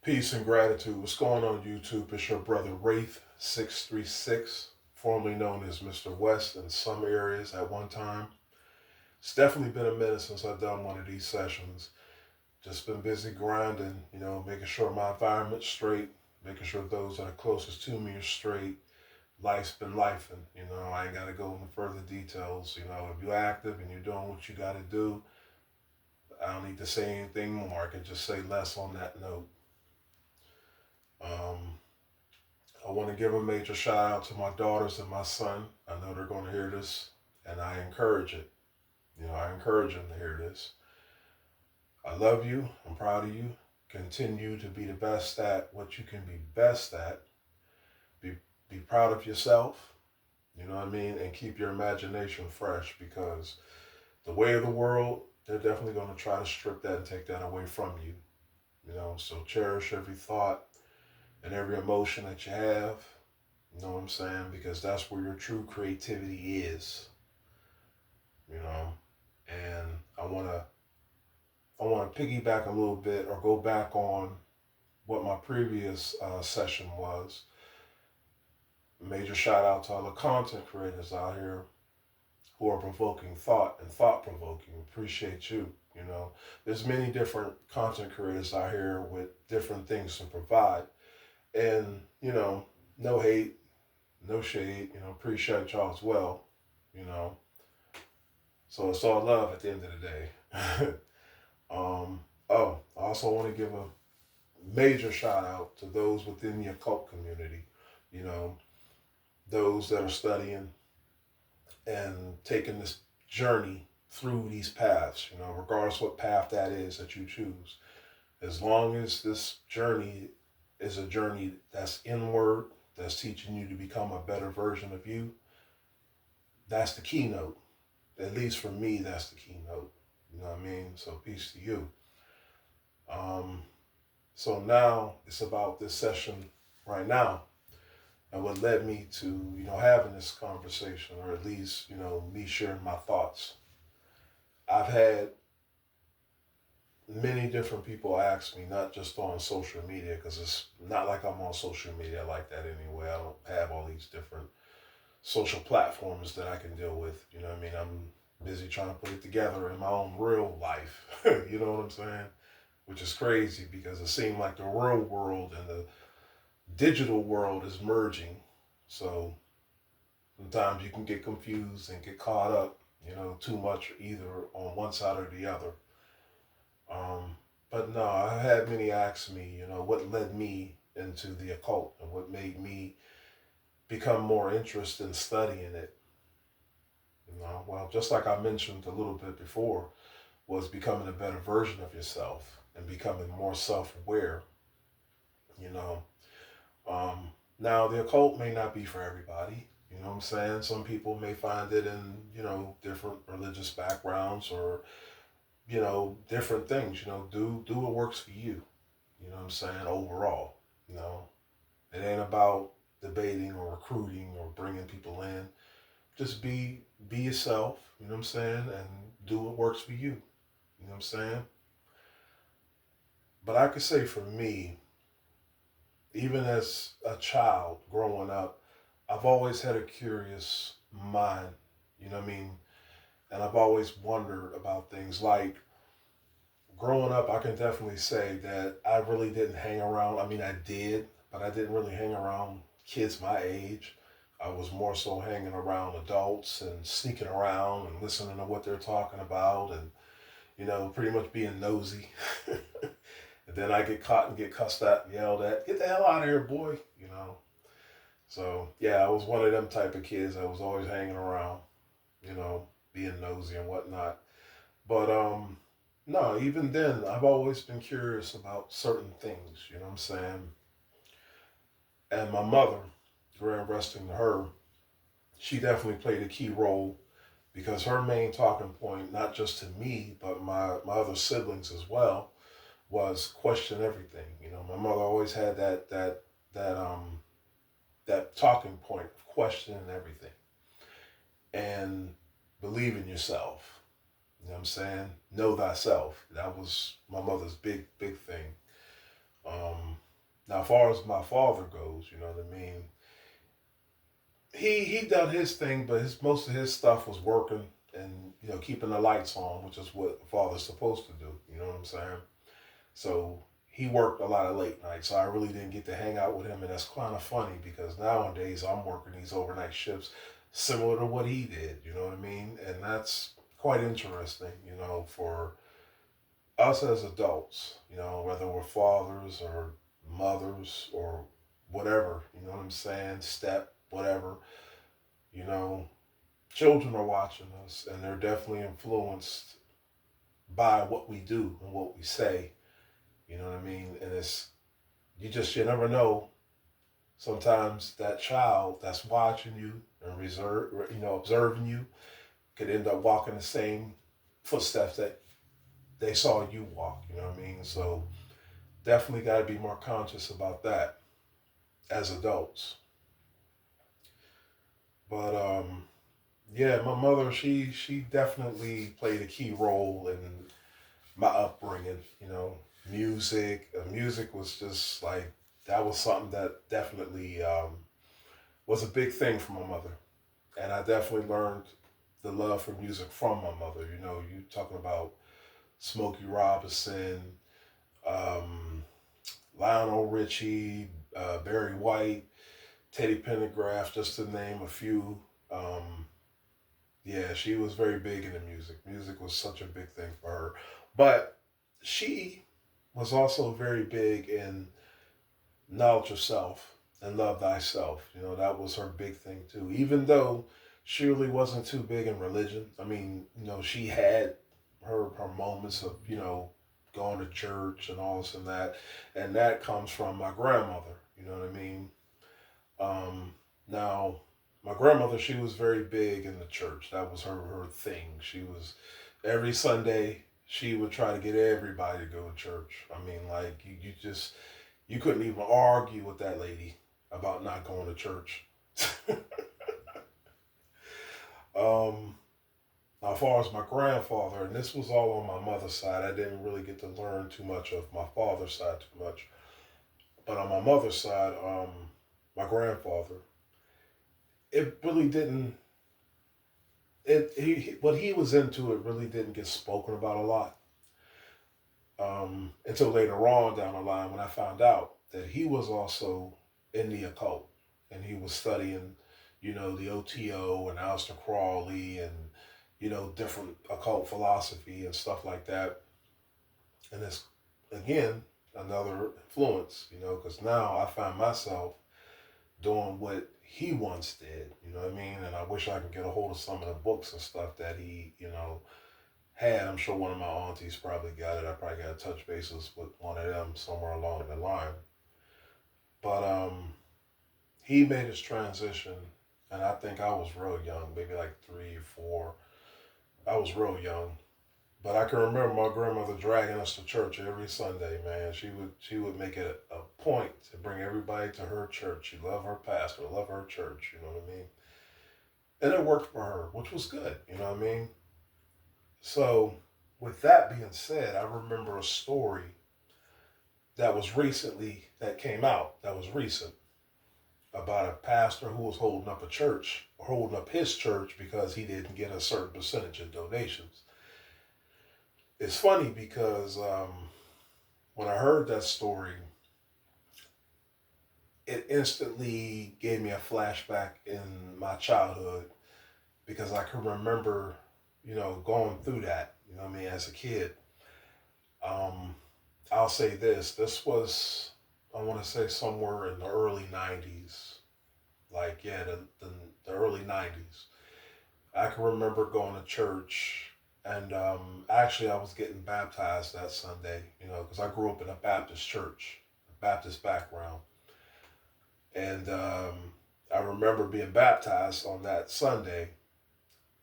Peace and gratitude. What's going on YouTube? It's your brother Wraith636, formerly known as Mr. West in some areas at one time. It's definitely been a minute since I've done one of these sessions. Just been busy grinding, making sure my environment's straight, making sure those that are closest to me are straight. Life's been life, and I ain't gotta go into further details. If you're active and you're doing what you gotta do, I don't need to say anything more. I can just say less on that note. Um, I want to give a major shout out to my daughters and my son. I know they're going to hear this, and I encourage it. I encourage them to hear this. I love you. I'm proud of you. Continue to be the best at what you can be best at. Be proud of yourself. You know what I mean? And keep your imagination fresh, because the way of the world, they're definitely going to try to strip that and take that away from you. So cherish every thought and every emotion that you have. You know what I'm saying? Because that's where your true creativity is. And I wanna piggyback a little bit or go back on what my previous session was. Major shout out to all the content creators out here who are provoking thought and thought provoking. Appreciate you. There's many different content creators out here with different things to provide. And, no hate, no shade, appreciate y'all as well, you know. So it's all love at the end of the day. I also want to give a major shout out to those within the occult community, you know, those that are studying and taking this journey through these paths, regardless what path that is that you choose. As long as this journey is a journey that's inward, that's teaching you to become a better version of you, that's the keynote. At least for me, that's the keynote. You know what I mean? So peace to you. So now it's about this session right now and what led me to, having this conversation, or at least, me sharing my thoughts. I've had many different people ask me, not just on social media, because it's not like I'm on social media like that anyway. I don't have all these different social platforms that I can deal with. You know what I mean? I'm busy trying to put it together in my own real life. You know what I'm saying? Which is crazy, because it seemed like the real world and the digital world is merging. So sometimes you can get confused and get caught up, too much either on one side or the other. But no, I had many ask me, what led me into the occult and what made me become more interested in studying it. Well, just like I mentioned a little bit before, was becoming a better version of yourself and becoming more self-aware. You know, Now the occult may not be for everybody. You know what I'm saying? Some people may find it in, different religious backgrounds, or different things. Do what works for you. You know what I'm saying? Overall, it ain't about debating or recruiting or bringing people in. Just be yourself. You know what I'm saying? And do what works for you. You know what I'm saying? But I could say for me, even as a child growing up, I've always had a curious mind. You know what I mean? And I've always wondered about things. Like, growing up, I can definitely say that I really didn't hang around. I mean, I did, but I didn't really hang around kids my age. I was more so hanging around adults and sneaking around and listening to what they're talking about, and, pretty much being nosy. And then I get caught and get cussed at and yelled at. Get the hell out of here, boy. So, yeah, I was one of them type of kids. I was always hanging around, being nosy and whatnot. But, no, even then, I've always been curious about certain things, you know what I'm saying? And my mother, grand resting to her, she definitely played a key role, because her main talking point, not just to me, but my other siblings as well, was question everything. My mother always had that talking point of questioning everything and believe in yourself. You know what I'm saying? Know thyself. That was my mother's big thing. Now, as far as my father goes, you know what I mean. He done his thing, but most of his stuff was working and keeping the lights on, which is what a father's supposed to do. You know what I'm saying? So he worked a lot of late nights, so I really didn't get to hang out with him, and that's kind of funny because nowadays I'm working these overnight shifts, similar to what he did. You know what I mean? And that's quite interesting. For us as adults, whether we're fathers or mothers or whatever, you know what I'm saying, step, whatever, you know, children are watching us and they're definitely influenced by what we do and what we say, you know what I mean? And you never know. Sometimes that child that's watching you and observing you could end up walking the same footsteps that they saw you walk, you know what I mean? So definitely got to be more conscious about that as adults. But yeah, my mother, she definitely played a key role in my upbringing. Music was just like that was something that definitely was a big thing for my mother, and I definitely learned the love for music from my mother. You talking about Smokey Robinson, um, Lionel Richie, Barry White, Teddy Pendergrass, just to name a few. Um, yeah, she was very big into music. Music was such a big thing for her. But she was also very big in knowledge of self and love thyself. That was her big thing too. Even though she really wasn't too big in religion. I mean, she had her moments of, going to church and all this and that. And that comes from my grandmother. You know what I mean? Now, my grandmother, she was very big in the church. That was her thing. She was every Sunday. She would try to get everybody to go to church. I mean, like you couldn't even argue with that lady about not going to church. um, Now, as far as my grandfather, and this was all on my mother's side, I didn't really get to learn too much of my father's side too much. But on my mother's side, my grandfather, it really didn't. What he was into, it really didn't get spoken about a lot until later on down the line when I found out that he was also in the occult and he was studying, the OTO and Aleister Crowley and different occult philosophy and stuff like that. And it's again another influence, because now I find myself doing what he once did, you know what I mean? And I wish I could get a hold of some of the books and stuff that he, had. I'm sure one of my aunties probably got it. I probably got to touch bases with one of them somewhere along the line. But he made his transition, and I think I was real young, maybe like 3 or 4. I was real young, but I can remember my grandmother dragging us to church every Sunday. Man, she would make it a point to bring everybody to her church. She loved her pastor, loved her church. You know what I mean? And it worked for her, which was good. You know what I mean? So, with that being said, I remember a story that came out that was recent about a pastor who was holding up his church because he didn't get a certain percentage in donations. It's funny because when I heard that story, it instantly gave me a flashback in my childhood because I can remember, going through that, what I mean, as a kid. Um, I'll say this. This was, I want to say, somewhere in the early 90s. Like, yeah, the early 90s. I can remember going to church, and actually, I was getting baptized that Sunday, because I grew up in a Baptist church, a Baptist background. And I remember being baptized on that Sunday,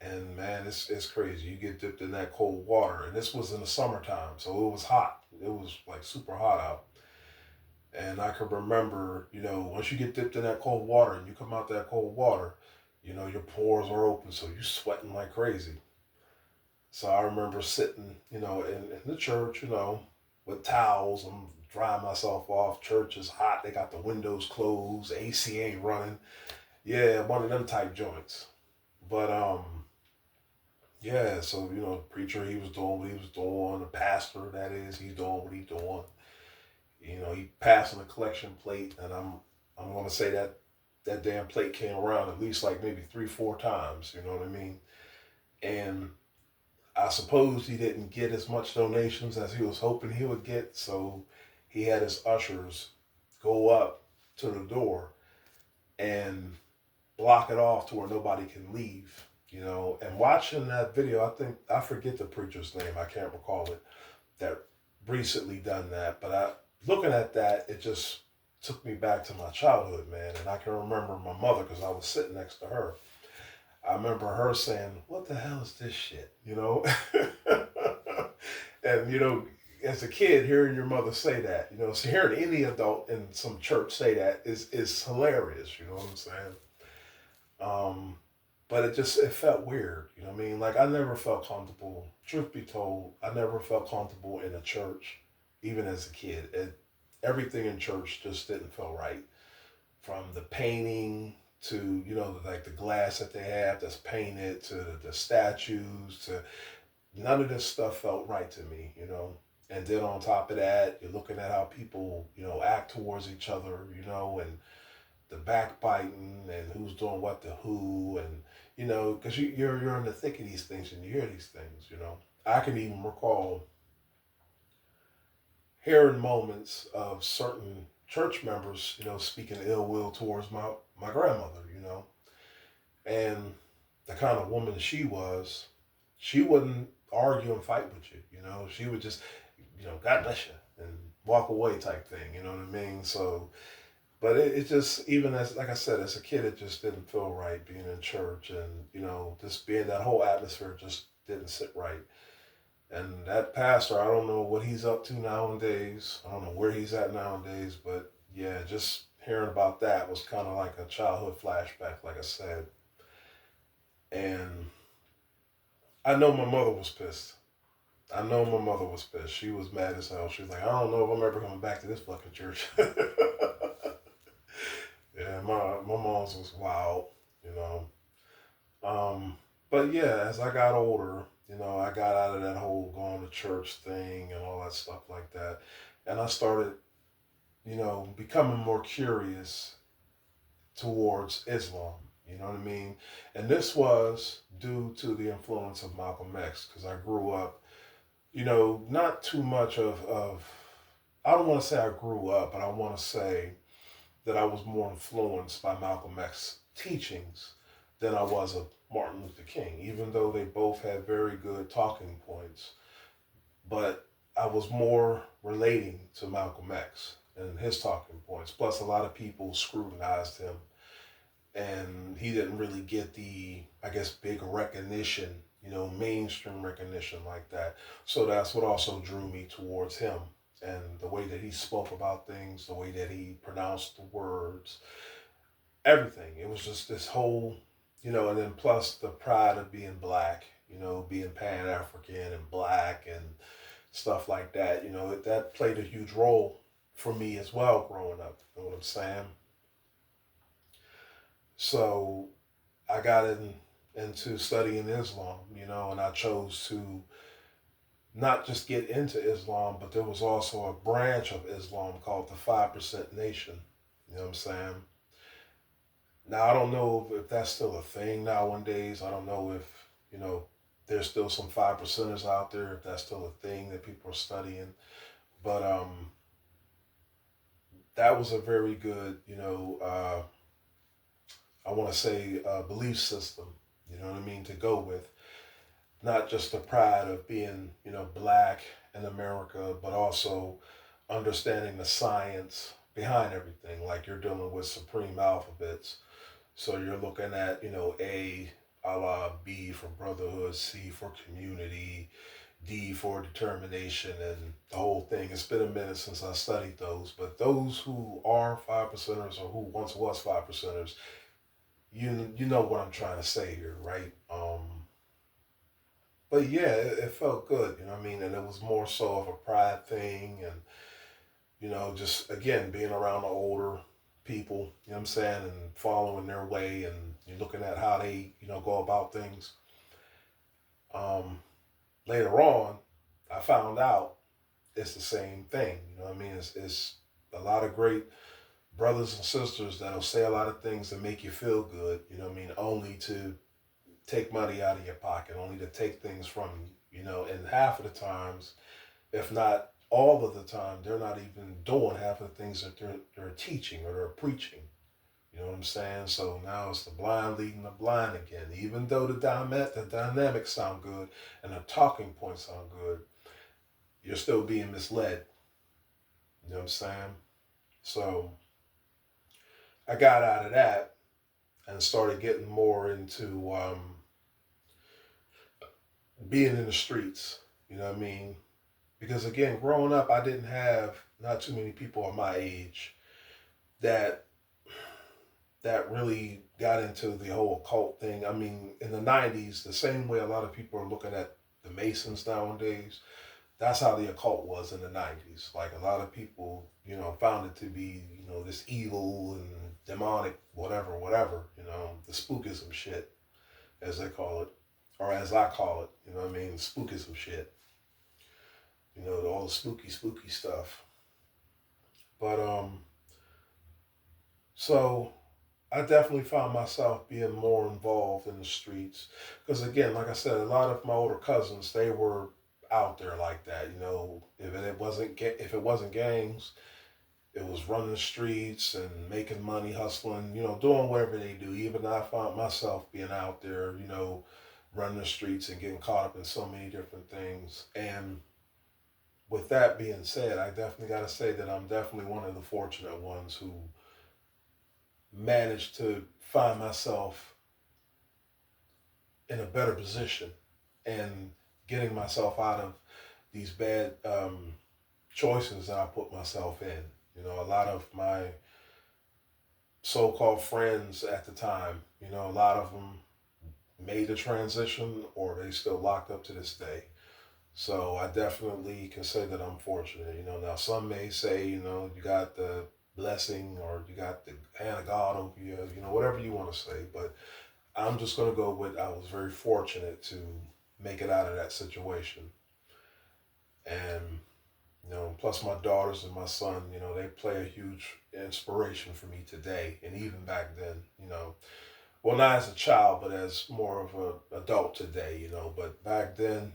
and man, it's crazy. You get dipped in that cold water, and this was in the summertime, so it was hot. It was like super hot out. And I can remember, once you get dipped in that cold water and you come out that cold water, your pores are open, so you're sweating like crazy. So I remember sitting, in the church, with towels. I'm drying myself off. Church is hot. They got the windows closed. AC ain't running. Yeah, one of them type joints. But yeah. So the preacher, he was doing what he was doing. The pastor, that is, he's doing what he's doing. He passing a collection plate, and I'm gonna say that that damn plate came around at least like maybe 3, 4 times. You know what I mean? And I suppose he didn't get as much donations as he was hoping he would get, so he had his ushers go up to the door and block it off to where nobody can leave. And watching that video, I forget the preacher's name, I can't recall it, that recently done that, but looking at that, it just took me back to my childhood, man, and I can remember my mother because I was sitting next to her. I remember her saying, "What the hell is this shit?" And as a kid, hearing your mother say that, so hearing any adult in some church say that is hilarious. You know what I'm saying? Um, but it felt weird. You know what I mean? Like I never felt comfortable. Truth be told, I never felt comfortable in a church, even as a kid. Everything in church just didn't feel right. From the painting to like the glass that they have that's painted to the statues to none of this stuff felt right to me. And then on top of that, you're looking at how people act towards each other, and the backbiting and who's doing what to who, and because you're in the thick of these things and you hear these things. I can even recall hearing moments of certain church members speaking ill will towards my grandmother. And the kind of woman she was, she wouldn't argue and fight with you. She would just God bless you and walk away type thing. You know what I mean? So but it just, even as, like I said, as a kid, it just didn't feel right being in church, and just being that whole atmosphere just didn't sit right. And that pastor, I don't know what he's up to nowadays. I don't know where he's at nowadays, but yeah, just hearing about that was kind of like a childhood flashback, like I said. And I know my mother was pissed. I know my mother was pissed. She was mad as hell. She was like, I don't know if I'm ever coming back to this fucking church. Yeah, my mom's was wild, you know. But yeah, as I got older, I got out of that whole going to church thing and all that stuff like that. And I started, becoming more curious towards Islam. You know what I mean? And this was due to the influence of Malcolm X, because I grew up, not too much of I don't want to say I grew up, but I want to say that I was more influenced by Malcolm X's teachings than I was of Martin Luther King, even though they both had very good talking points. But I was more relating to Malcolm X and his talking points. Plus, a lot of people scrutinized him, and he didn't really get the, I guess, big recognition, mainstream recognition like that. So that's what also drew me towards him, and the way that he spoke about things, the way that he pronounced the words, everything. It was just this whole, and then plus the pride of being black, being Pan African and black and stuff like that. That played a huge role for me as well growing up. You know what I'm saying? So I got into studying Islam, and I chose to not just get into Islam, but there was also a branch of Islam called the 5% Nation. You know what I'm saying? Now, I don't know if that's still a thing nowadays. I don't know if, there's still some 5%ers out there, if that's still a thing that people are studying. But that was a very good, I want to say, belief system, you know what I mean, to go with. Not just the pride of being, black in America, but also understanding the science behind everything. Like you're dealing with supreme alphabets. So you're looking at, Allah, B for brotherhood, C for community, D for determination, and the whole thing. It's been a minute since I studied those, but those who are 5%ers or who once was 5%ers, you know what I'm trying to say here, right? but yeah, it felt good, you know what I mean? And it was more so of a pride thing, and just again being around the older people, you know what I'm saying, and following their way, and you're looking at how they, go about things. Um, Later on, I found out it's the same thing. You know what I mean? It's a lot of great brothers and sisters that'll say a lot of things that make you feel good. You know what I mean? Only to take money out of your pocket, only to take things from you. And half of the times, if not all of the time, they're not even doing half of the things that they're teaching or they're preaching. You know what I'm saying? So now it's the blind leading the blind again. Even though the dynamics sound good and the talking points sound good, you're still being misled. You know what I'm saying? So I got out of that and started getting more into being in the streets. You know what I mean? Because again, growing up, I didn't have not too many people of my age that really got into the whole occult thing. I mean, in the '90s, the same way a lot of people are looking at the Masons nowadays, that's how the occult was in the '90s. Like a lot of people, found it to be, this evil and demonic, whatever, whatever. The spookism shit, as they call it, or as I call it. You know what I mean? Spookism shit. All the spooky, spooky stuff. But so I definitely found myself being more involved in the streets because, again, like I said, a lot of my older cousins they were out there like that. If it wasn't gangs, it was running the streets and making money, hustling. Doing whatever they do. Even I found myself being out there. Running the streets and getting caught up in so many different things. And with that being said, I definitely got to say that I'm definitely one of the fortunate ones who managed to find myself in a better position and getting myself out of these bad choices that I put myself in. A lot of my so-called friends at the time, a lot of them made the transition or they still locked up to this day. So I definitely can say that I'm fortunate. Now some may say, you got the blessing or you got the hand of God over you, whatever you want to say. But I'm just going to go with I was very fortunate to make it out of that situation. And, plus my daughters and my son, they play a huge inspiration for me today. And even back then, well, not as a child, but as more of an adult today, But back then,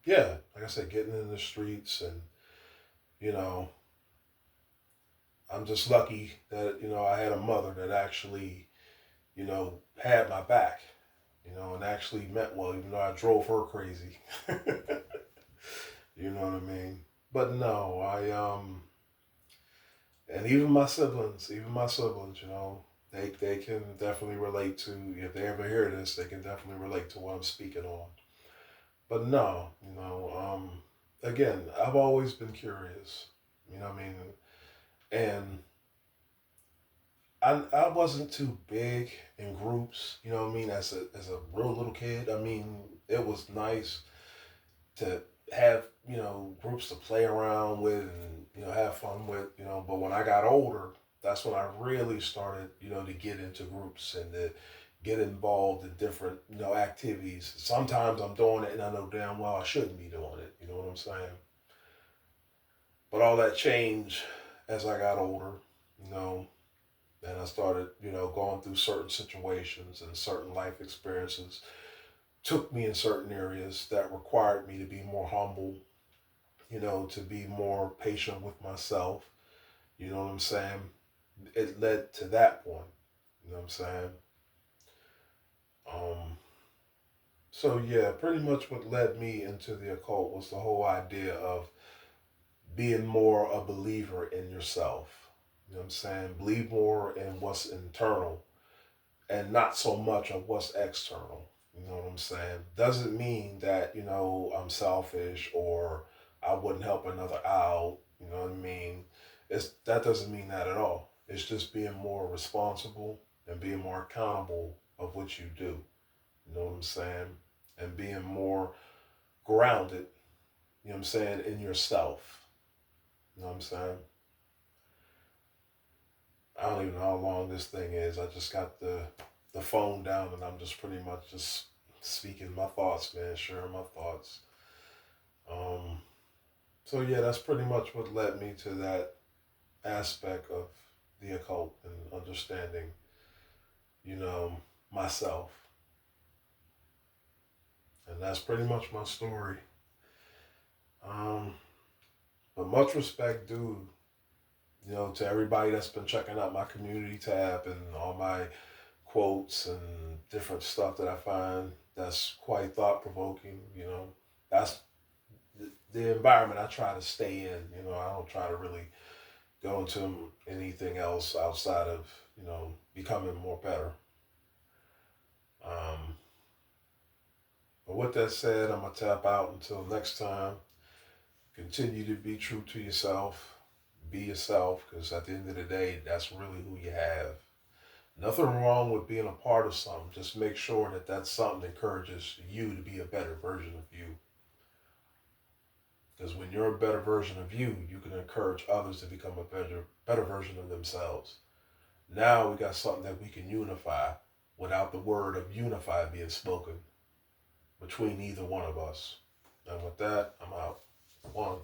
yeah, like I said, getting in the streets and, you know, I'm just lucky that, I had a mother that actually, had my back, and actually meant well, even though I drove her crazy. You know what I mean? But no, and even my siblings, they can definitely relate to, if they ever hear this, they can definitely relate to what I'm speaking on. But no, again, I've always been curious, you know what I mean? And I wasn't too big in groups, you know what I mean, as a real little kid. I mean, it was nice to have, groups to play around with and, have fun with, but when I got older, that's when I really started, to get into groups and to get involved in different, activities. Sometimes I'm doing it and I know damn well I shouldn't be doing it, you know what I'm saying? But all that changed as I got older, you know, and I started, going through certain situations and certain life experiences took me in certain areas that required me to be more humble, to be more patient with myself. You know what I'm saying? It led to that point. You know what I'm saying? Um, so yeah, pretty much what led me into the occult was the whole idea of being more a believer in yourself. You know what I'm saying? Believe more in what's internal and not so much of what's external. You know what I'm saying? Doesn't mean that, I'm selfish or I wouldn't help another out. You know what I mean? That doesn't mean that at all. It's just being more responsible and being more accountable of what you do. You know what I'm saying? and being more grounded, you know what I'm saying, in yourself. You know what I'm saying? I don't even know how long this thing is. I just got the phone down and I'm just pretty much just speaking my thoughts, man, sharing my thoughts. Um, so yeah, that's pretty much what led me to that aspect of the occult and understanding, you know, myself. And that's pretty much my story. Um, but much respect due, you know, to everybody that's been checking out my community tab and all my quotes and different stuff that I find that's quite thought provoking. You know, that's the environment I try to stay in. You know, I don't try to really go into anything else outside of, you know, becoming more better. Um, but with that said, I'm gonna tap out until next time. Continue to be true to yourself. Be yourself, because at the end of the day, that's really who you have. Nothing wrong with being a part of something. Just make sure that that something encourages you to be a better version of you. Because when you're a better version of you, you can encourage others to become a better version of themselves. Now we got something that we can unify without the word of unify being spoken between either one of us. And with that, I'm out. One.